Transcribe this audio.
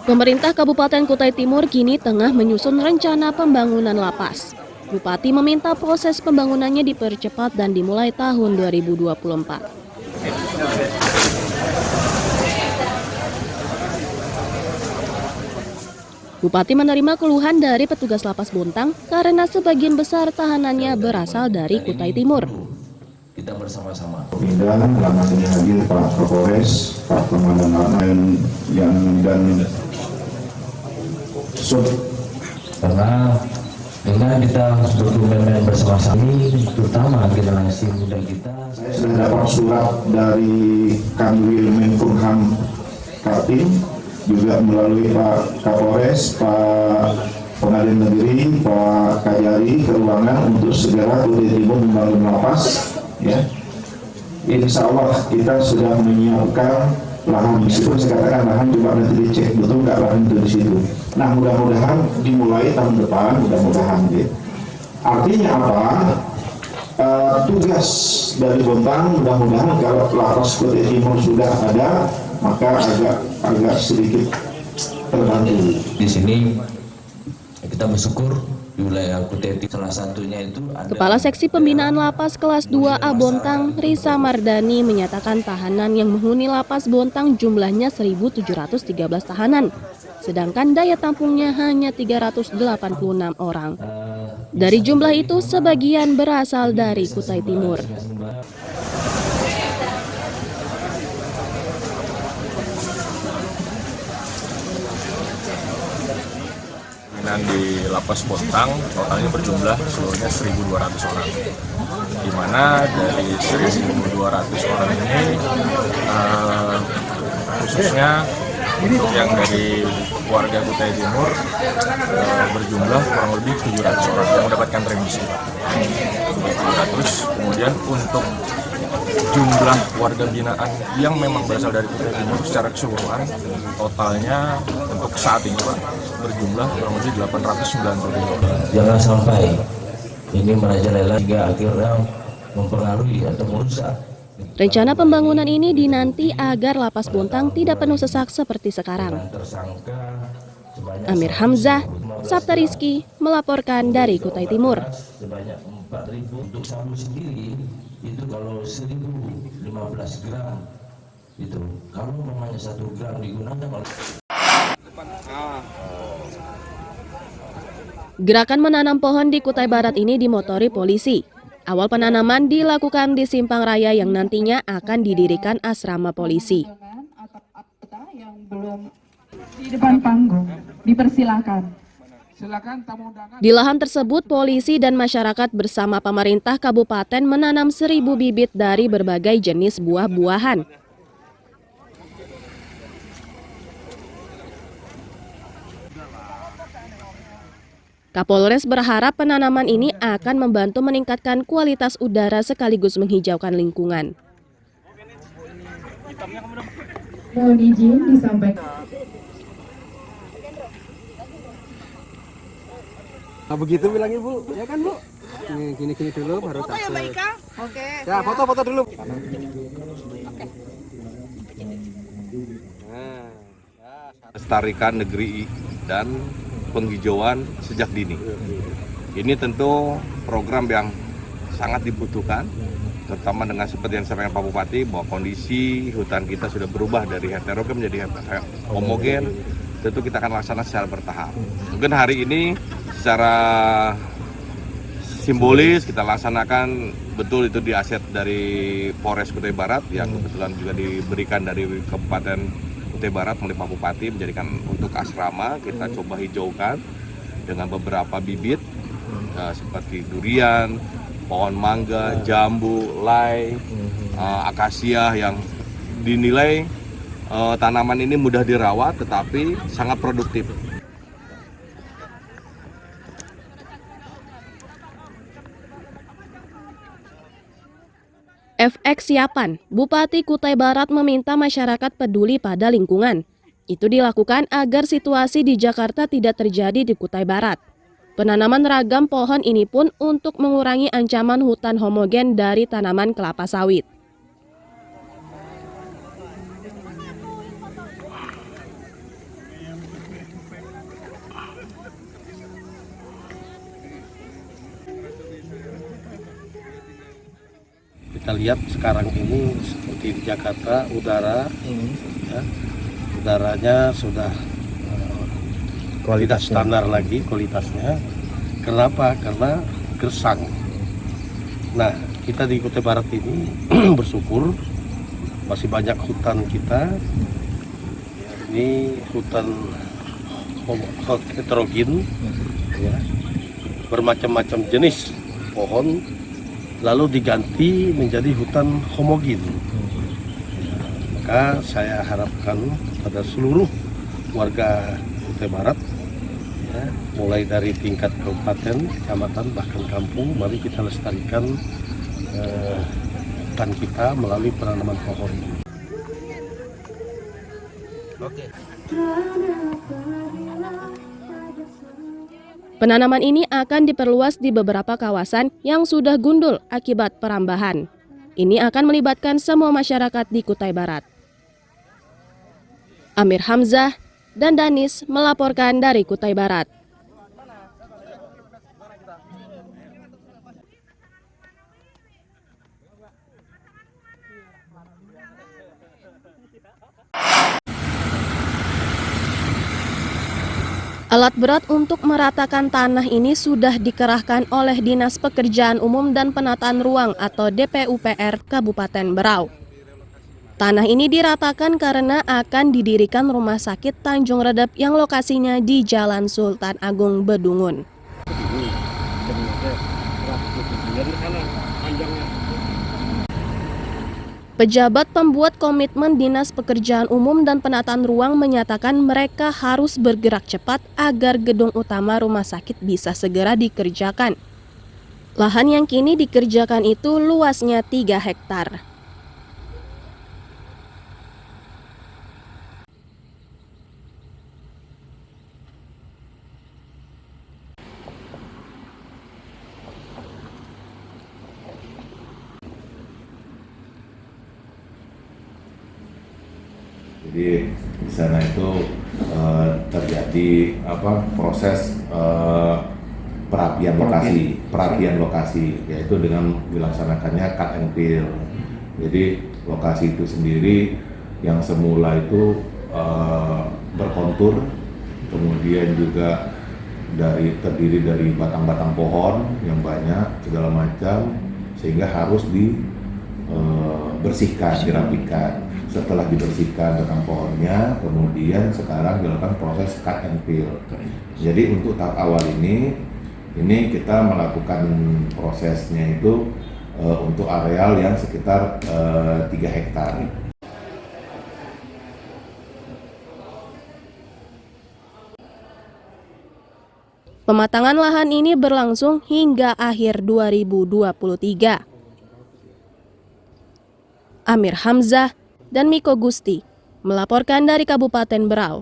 Pemerintah Kabupaten Kutai Timur kini tengah menyusun rencana pembangunan lapas. Bupati meminta proses pembangunannya dipercepat dan dimulai tahun 2024. Bupati menerima keluhan dari petugas lapas Bontang karena sebagian besar tahanannya berasal dari Kutai Timur. Kita bersama-sama. Pindah lama ini hadir Pak Kapolres, Pak Komandan dan Sub. Karena dengan kita berdomen bersama-sama ini, terutama generasi muda kita. Saya sudah dapat surat dari Kanwil Menkumham Kaltim, juga melalui Pak Kapolres, Pak Pengadilan Negeri, Pak Kajari Keuangan untuk segera Kutai Timur membangun lapas. Ya, insya Allah kita sudah menyiapkan lahan. Meskipun saya katakan lahan juga nanti dicek betul nggak lahan itu di situ. Nah, mudah-mudahan dimulai tahun depan, mudah-mudahan gitu. Artinya apa? Tugas dari Bontang mudah-mudahan kalau lapas Kutai Timur sudah ada, maka agak sedikit terbantu. Di sini kita bersyukur di wilayah Kutai Timur, salah satunya itu ada Kepala Seksi Pembinaan Lapas Kelas 2A Bontang, Risa Mardani, menyatakan tahanan yang menghuni Lapas Bontang jumlahnya 1.713 tahanan, sedangkan daya tampungnya hanya 386 orang. Dari jumlah itu, sebagian berasal dari Kutai Timur. Di Lapas Bontang totalnya berjumlah seluruhnya 1.200 orang, di mana dari 1.200 orang ini khususnya untuk yang dari warga Kutai Timur berjumlah kurang lebih 700 orang yang mendapatkan remisi. 700. Kemudian untuk jumlah warga binaan yang memang berasal dari Kutai Timur secara keseluruhan totalnya untuk saat ini Pak berjumlah kurang lebih 890. Jangan sampai ini merajalela hingga akhirnya mempengaruhi atau merusak. Rencana pembangunan ini dinanti agar Lapas Bontang tidak penuh sesak seperti sekarang. Amir Hamzah, Sabta Rizky, melaporkan dari Kutai Timur. Sebanyak 4.000 untuk sabu sendiri itu kalau 1.015 gram itu kalau memangnya 1 gram digunakan. Gerakan menanam pohon di Kutai Barat ini dimotori polisi. Awal penanaman dilakukan di Simpang Raya yang nantinya akan didirikan asrama polisi. Di depan panggung, dipersilakan. Di lahan tersebut, polisi dan masyarakat bersama pemerintah kabupaten menanam 1.000 bibit dari berbagai jenis buah-buahan. Kapolres berharap penanaman ini akan membantu meningkatkan kualitas udara sekaligus menghijaukan lingkungan. Mohon izin disampaikan. Nah, begitu bilang Ibu, ya kan Bu? Gini dulu baru foto ya Mbak Ika? Oke. Ya, foto dulu. Lestarikan negeri dan penghijauan sejak dini. Ini tentu program yang sangat dibutuhkan, terutama dengan seperti yang disampaikan Pak Bupati bahwa kondisi hutan kita sudah berubah dari heterogen menjadi homogen. Tentu kita akan laksanakan secara bertahap. Mungkin hari ini secara simbolis kita laksanakan betul itu di aset dari Polres Kutai Barat yang kebetulan juga diberikan dari Kabupaten Kutai Barat melalui Pak Bupati menjadikan untuk asrama. Kita coba hijaukan dengan beberapa bibit seperti durian, pohon mangga, jambu, lay, akasia yang dinilai tanaman ini mudah dirawat tetapi sangat produktif. FX Siapan, Bupati Kutai Barat meminta masyarakat peduli pada lingkungan. Itu dilakukan agar situasi di Jakarta tidak terjadi di Kutai Barat. Penanaman ragam pohon ini pun untuk mengurangi ancaman hutan homogen dari tanaman kelapa sawit. kita lihat sekarang ini seperti di Jakarta udara, ya, udaranya sudah tidak standar lagi kualitasnya. Kenapa? Karena gersang. Nah, kita di Kutai Barat ini bersyukur masih banyak hutan kita. Ya, ini hutan heterogen, ya, bermacam-macam jenis pohon, lalu diganti menjadi hutan homogen. Ya, maka saya harapkan pada seluruh warga Kutai Barat, ya, mulai dari tingkat kabupaten, kecamatan, bahkan kampung, mari kita lestarikan hutan kita melalui penanaman pohon ini. Penanaman ini akan diperluas di beberapa kawasan yang sudah gundul akibat perambahan. Ini akan melibatkan semua masyarakat di Kutai Barat. Amir Hamzah dan Danis melaporkan dari Kutai Barat. Alat berat untuk meratakan tanah ini sudah dikerahkan oleh Dinas Pekerjaan Umum dan Penataan Ruang atau DPUPR Kabupaten Berau. Tanah ini diratakan karena akan didirikan Rumah Sakit Tanjung Redep yang lokasinya di Jalan Sultan Agung, Bedungun. Pejabat pembuat komitmen Dinas Pekerjaan Umum dan Penataan Ruang menyatakan mereka harus bergerak cepat agar gedung utama rumah sakit bisa segera dikerjakan. Lahan yang kini dikerjakan itu luasnya 3 hektar. Jadi di sana itu terjadi proses perapian lokasi, yaitu dengan dilaksanakannya cut and fill. Jadi lokasi itu sendiri yang semula itu berkontur, kemudian juga terdiri dari batang-batang pohon yang banyak segala macam, sehingga harus dibersihkan, dirapikan. Setelah dibersihkan batang pohonnya, kemudian sekarang dilakukan proses cut and fill. Jadi untuk tahap awal ini kita melakukan prosesnya itu untuk areal yang sekitar 3 hektar. Pematangan lahan ini berlangsung hingga akhir 2023. Amir Hamzah dan Miko Gusti melaporkan dari Kabupaten Berau.